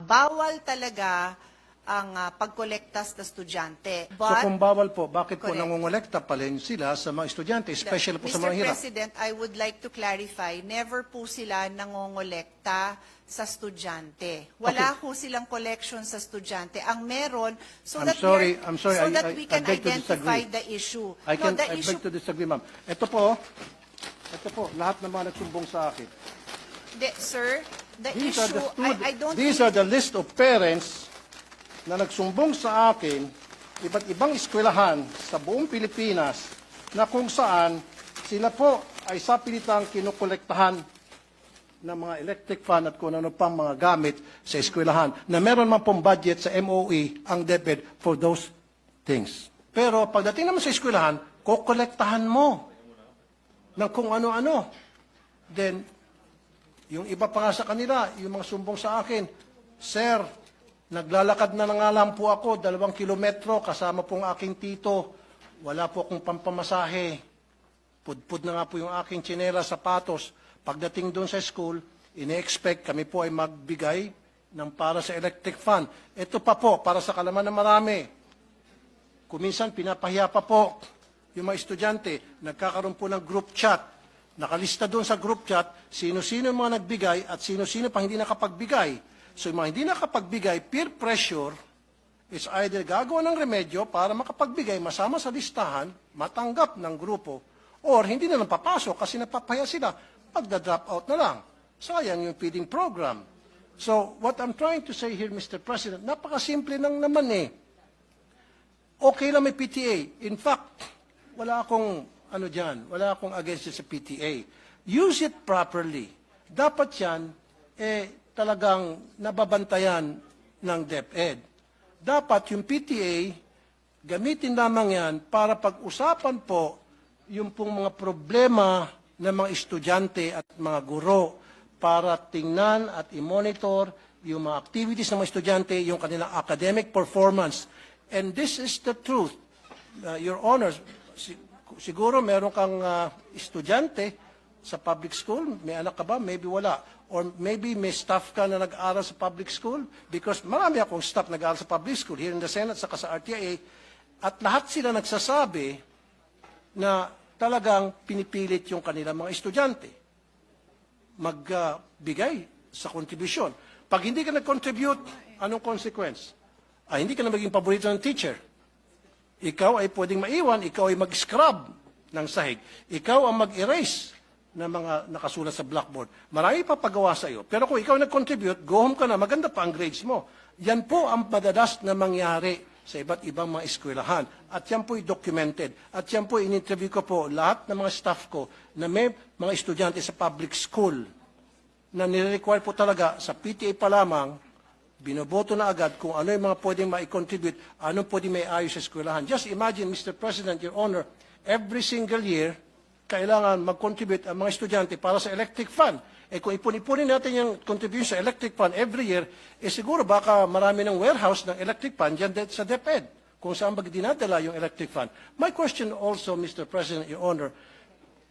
bawal talaga ang pagkolekta sa estudyante. So But, kung bawal po, bakit po Correct. nangongolekta pa rin sila sa mga estudyante, especially po sa mga Mr. hirap? President, I would like to clarify, never po sila nangongolekta sa estudyante. Wala po silang collection sa estudyante. Ang meron, so I'm that, sorry, so that we can I beg to identify disagree. the issue. I issue, beg to disagree, ma'am. Ito po, lahat ng mga nagsumbong sa akin. sir, the These are issue, the I don't These think- are the list of parents na nagsumbong sa akin, iba't ibang eskwelahan sa buong Pilipinas na kung saan sila po ay sapilitang kinukolektahan ng mga electric fan at kung ano pang mga gamit sa eskwelahan na meron man pong budget sa MOE ang DepEd for those things. Pero pagdating naman sa eskwelahan, kukolektahan mo ng kung ano-ano. Then, yung iba pa nga sa kanila, yung mga sumbong sa akin, Sir, naglalakad na nga lang po ako, 2 kilometro, kasama pong aking tito. Wala po akong pampamasahe. Pudpud na nga po yung aking tsinela, sapatos. Pagdating doon sa school, ine-expect kami po ay magbigay ng para sa electric fan. Ito pa po, para sa kalaman ng marami. Kuminsan, pinapahiya pa po yung mga estudyante. Nagkakaroon po ng group chat. Nakalista doon sa group chat, sino-sino yung mga nagbigay at sino-sino pang hindi nakapagbigay. So yung mga hindi nakapagbigay, peer pressure, is either gagawa ng remedyo para makapagbigay, masama sa listahan, matanggap ng grupo, or hindi na lang papasok kasi napapaya sila, pagda-drop out na lang. Sayang yung feeding program. So what I'm trying to say here, Mr. President, napakasimple lang naman eh. Okay lang may PTA. In fact, wala akong wala akong against it sa PTA. Use it properly. Dapat yan, talagang nababantayan ng DepEd. Dapat yung PTA, gamitin lamang yan para pag-usapan po yung pong mga problema ng mga estudyante at mga guro para tingnan at i-monitor yung mga activities ng mga estudyante, yung kanilang academic performance. And this is the truth. Your Honors, siguro meron kang estudyante sa public school, may anak ka ba? Maybe wala. Or maybe may staff ka na nag-aaral sa public school because marami akong staff nag-aaral sa public school here in the Senate saka sa RTIA at lahat sila nagsasabi na talagang pinipilit yung kanilang mga estudyante magbigay sa kontribusyon. Pag hindi ka nag-contribute, anong consequence? Hindi ka na maging paborito ng teacher. Ikaw ay pwedeng maiwan, ikaw ay mag-scrub ng sahig. Ikaw ang mag-erase ng mga nakasulat sa blackboard. Marami pa pagawa sa iyo. Pero kung ikaw nag-contribute, go home ka na, maganda pa ang grades mo. Yan po ang madalas na mangyari sa iba't ibang mga eskwelahan. At yan po ay documented. At yan po in-interview ko po lahat ng mga staff ko na may mga estudyante sa public school na nire-require po talaga sa PTA pa lamang, binoboto na agad kung ano yung mga pwedeng ma-contribute, anong pwedeng may ayos sa eskwelahan. Just imagine, Mr. President, Your Honor, every single year, kailangan mag-contribute ang mga estudyante para sa electric fan. Kung ipon-ipunin natin yung contribution sa electric fan every year, siguro baka marami ng warehouse ng electric fan dyan sa DepEd, kung saan ba dinadala yung electric fan. My question also, Mr. President, Your Honor,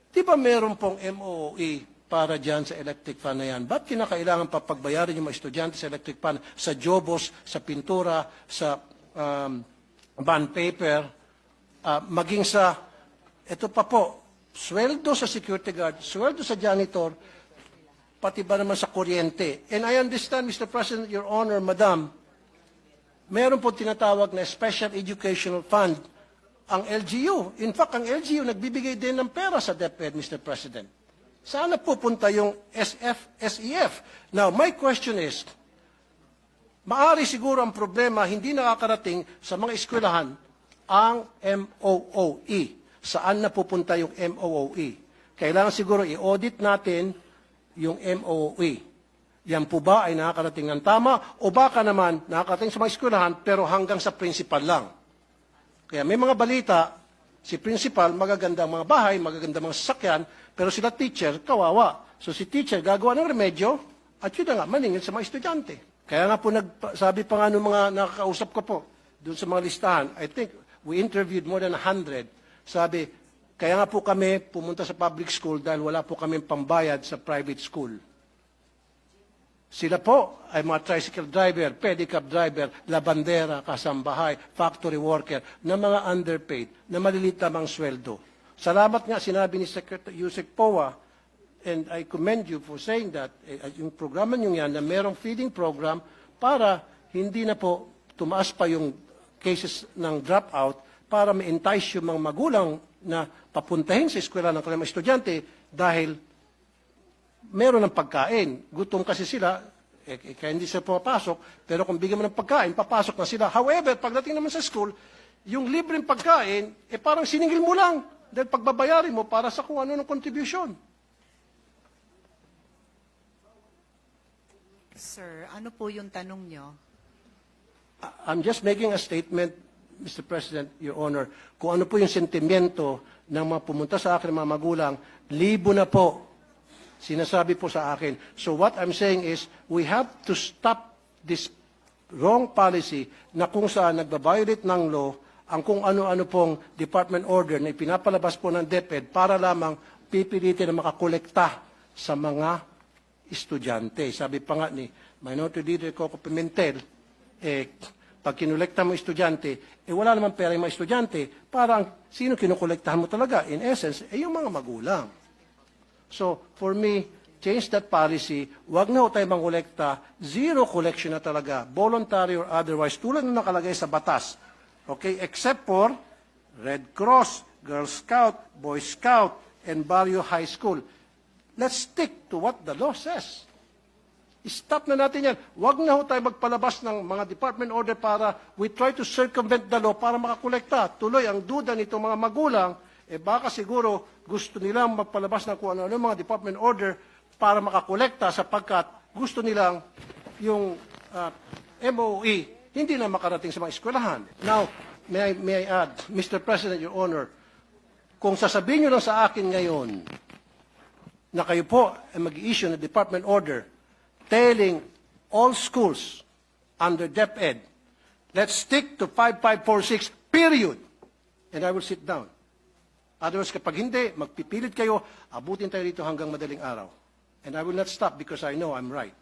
di ba meron pong MOE para dyan sa electric fan na yan? Ba't kinakailangan pa pagbayarin yung mga estudyante sa electric fan, sa jobos, sa pintura, sa bond paper, maging sa, ito pa po, sweldo sa security guard, sweldo sa janitor, pati ba naman sa kuryente. And I understand, Mr. President, Your Honor, Madam, meron po tinatawag na Special Educational Fund ang LGU. In fact, ang LGU nagbibigay din ng pera sa DepEd, Mr. President. Saan pupunta yung SEF? Now, my question is, maari siguro ang problema hindi nakakarating sa mga eskwelahan ang MOOE. Saan napupunta yung MOOE? Kailangan siguro i-audit natin yung MOOE. Yan po ba ay nakakarating ng tama o baka naman nakakarating sa mga eskwelahan pero hanggang sa principal lang? Kaya may mga balita, si principal, magaganda ang mga bahay, magaganda ang mga sasakyan, pero sila teacher, kawawa. So si teacher gagawa ng remedyo at yun na nga, maningil sa mga estudyante. Kaya nga po, sabi pa nga ng mga nakakausap ko po, doon sa mga listahan, I think we interviewed more than 100. Sabi, kaya nga po kami pumunta sa public school dahil wala po kami pambayad sa private school. Sila po ay mga tricycle driver, pedicab driver, labandera, kasambahay, factory worker, na mga underpaid, na malilit lamang sweldo. Salamat nga, sinabi ni Secretary Yusek Poa, and I commend you for saying that, yung programa nyo yan, na merong feeding program para hindi na po tumaas pa yung cases ng dropout, para ma-entice yung mga magulang na papuntahin sa eskwela ng kanilang mga estudyante dahil meron ng pagkain. Gutom kasi sila, kaya hindi sila pumapasok, pero kung bigyan mo ng pagkain, papasok na sila. However, pagdating naman sa school, yung libreng pagkain, parang siningil mo lang dahil pagbabayarin mo para sa kung ano ng contribution. Sir, ano po yung tanong nyo? I'm just making a statement, Mr. President, Your Honor, kung ano po yung sentimiento ng mga pumunta sa akin, mga magulang, libo na po, sinasabi po sa akin. So what I'm saying is, we have to stop this wrong policy na kung saan nagbabiolate ng law ang kung ano-ano pong department order na ipinapalabas po ng DepEd para lamang pipilitin na makakolekta sa mga estudyante. Sabi pa nga ni Minority Leader Coco Pimentel, pag kinolekta mo estudyante, wala naman pera yung mga estudyante, parang sino kinukolektahan mo talaga? In essence, yung mga magulang. So, for me, change that policy. Wag na ho tayo mangolekta. Zero collection na talaga, voluntary or otherwise, tulad na nakalagay sa batas. Okay? Except for Red Cross, Girl Scout, Boy Scout, and Barrio High School. Let's stick to what the law says. Stop na natin yan. Wag na ho tayo magpalabas ng mga department order para we try to circumvent the law para makakolekta. Tuloy, ang duda nito mga magulang, baka siguro gusto nilang magpalabas ng kung ano mga department order para makakolekta sapagkat gusto nilang yung MOE hindi na makarating sa mga eskwelahan. Now, may I add, Mr. President, Your Honor, kung sasabihin nyo lang sa akin ngayon na kayo po ay mag-i-issue ng department order telling all schools under DepEd, let's stick to 5546, period. And I will sit down. Otherwise, kapag hindi, magpipilit kayo, abutin tayo dito hanggang madaling araw. And I will not stop because I know I'm right.